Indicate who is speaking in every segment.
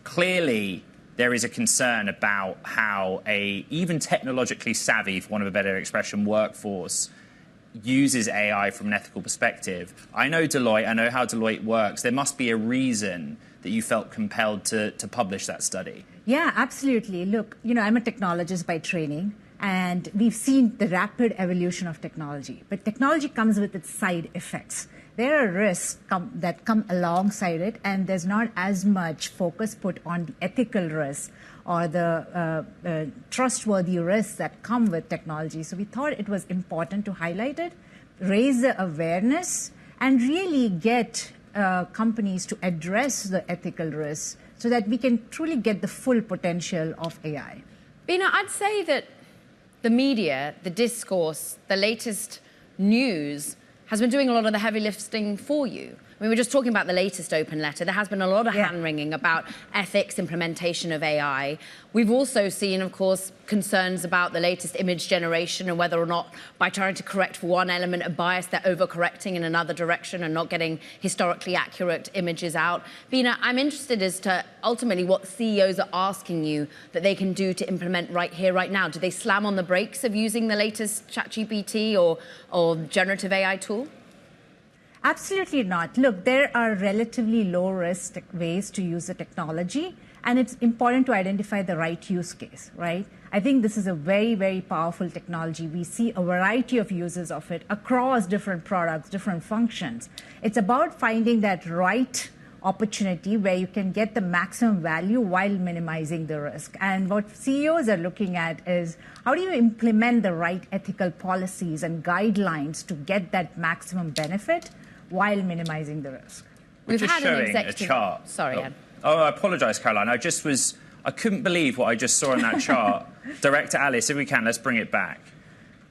Speaker 1: clearly there is a concern about how a even technologically savvy, for want of a better expression, workforce uses AI from an ethical perspective. I know Deloitte, I know how Deloitte works. There must be a reason that you felt compelled to publish that study.
Speaker 2: Yeah, absolutely. Look, I'm a technologist by training, and we've seen the rapid evolution of technology. But technology comes with its side effects. There are risks that come alongside it, and there's not as much focus put on the ethical risks or the trustworthy risks that come with technology. So we thought it was important to highlight it, raise the awareness, and really get companies to address the ethical risks so that we can truly get the full potential of AI.
Speaker 3: Beena, I'd say that the media, the discourse, the latest news has been doing a lot of the heavy lifting for you. I mean, we're just talking about the latest open letter. There has been a lot of hand-wringing about ethics, implementation of AI. We've also seen, of course, concerns about the latest image generation and whether or not, by trying to correct for one element of bias, they're overcorrecting in another direction and not getting historically accurate images out. Beena, I'm interested as to ultimately what CEOs are asking you that they can do to implement right here, right now. Do they slam on the brakes of using the latest ChatGPT or generative AI tool?
Speaker 2: Absolutely not. Look, there are relatively low-risk ways to use the technology, and it's important to identify the right use case, right? I think this is a very, very powerful technology. We see a variety of uses of it across different products, different functions. It's about finding that right opportunity where you can get the maximum value while minimizing the risk. And what CEOs are looking at is how do you implement the right ethical policies and guidelines to get that maximum benefit while minimizing the risk.
Speaker 1: We're just showing a chart.
Speaker 3: Sorry, Ed.
Speaker 1: Oh, I apologise, Caroline. I couldn't believe what I just saw on that chart. Director Alice, if we can, let's bring it back.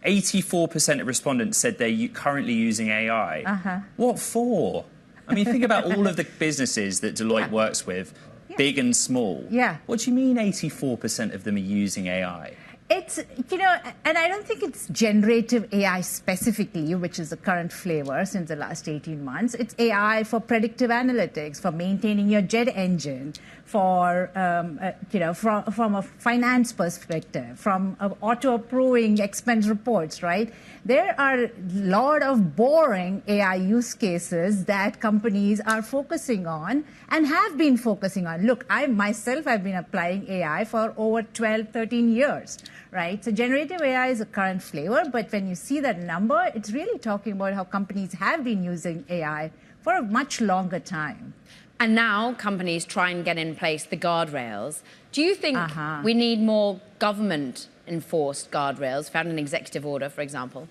Speaker 1: 84% of respondents said they're currently using AI. What for? I mean, think about all of the businesses that Deloitte works with, big and small. What do you mean 84% of them are using AI?
Speaker 2: It's, and I don't think it's generative AI specifically, which is the current flavor since the last 18 months. It's AI for predictive analytics, for maintaining your jet engine, for, from a finance perspective, from auto-approving expense reports, right? There are a lot of boring AI use cases that companies are focusing on and have been focusing on. Look, I myself have been applying AI for over 12, 13 years. Right? So generative AI is a current flavor, but when you see that number, it's really talking about how companies have been using AI for a much longer time.
Speaker 3: And now companies try and get in place the guardrails. Do you think we need more government-enforced guardrails, found in an executive order, for example?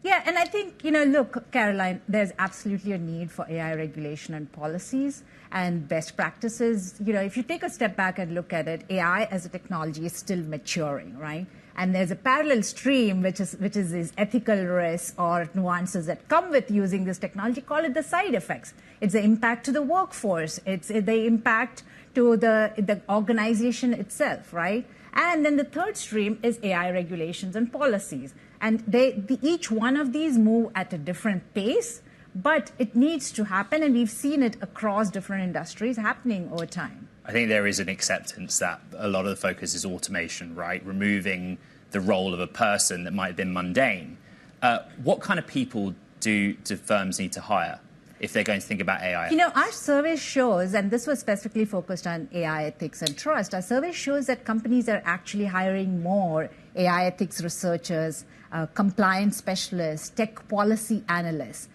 Speaker 2: Yeah, and I think, look, Caroline, there's absolutely a need for AI regulation and policies and best practices. If you take a step back and look at it, AI as a technology is still maturing, right? And there's a parallel stream, which is these ethical risks or nuances that come with using this technology. Call it the side effects. It's the impact to the workforce. It's the impact to the organization itself, right? And then the third stream is AI regulations and policies. And each one of these move at a different pace, but it needs to happen, and we've seen it across different industries happening over time.
Speaker 1: I think there is an acceptance that a lot of the focus is automation, right? Removing the role of a person that might have been mundane. What kind of people do firms need to hire if they're going to think about AI?
Speaker 2: Our survey shows, and this was specifically focused on AI ethics and trust, our survey shows that companies are actually hiring more AI ethics researchers, compliance specialists, tech policy analysts.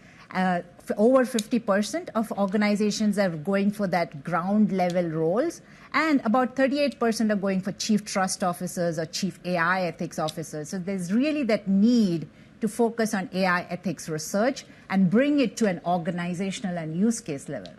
Speaker 2: Over 50% of organizations are going for that ground level roles, and about 38% are going for chief trust officers or chief AI ethics officers. So there's really that need to focus on AI ethics research and bring it to an organizational and use case level.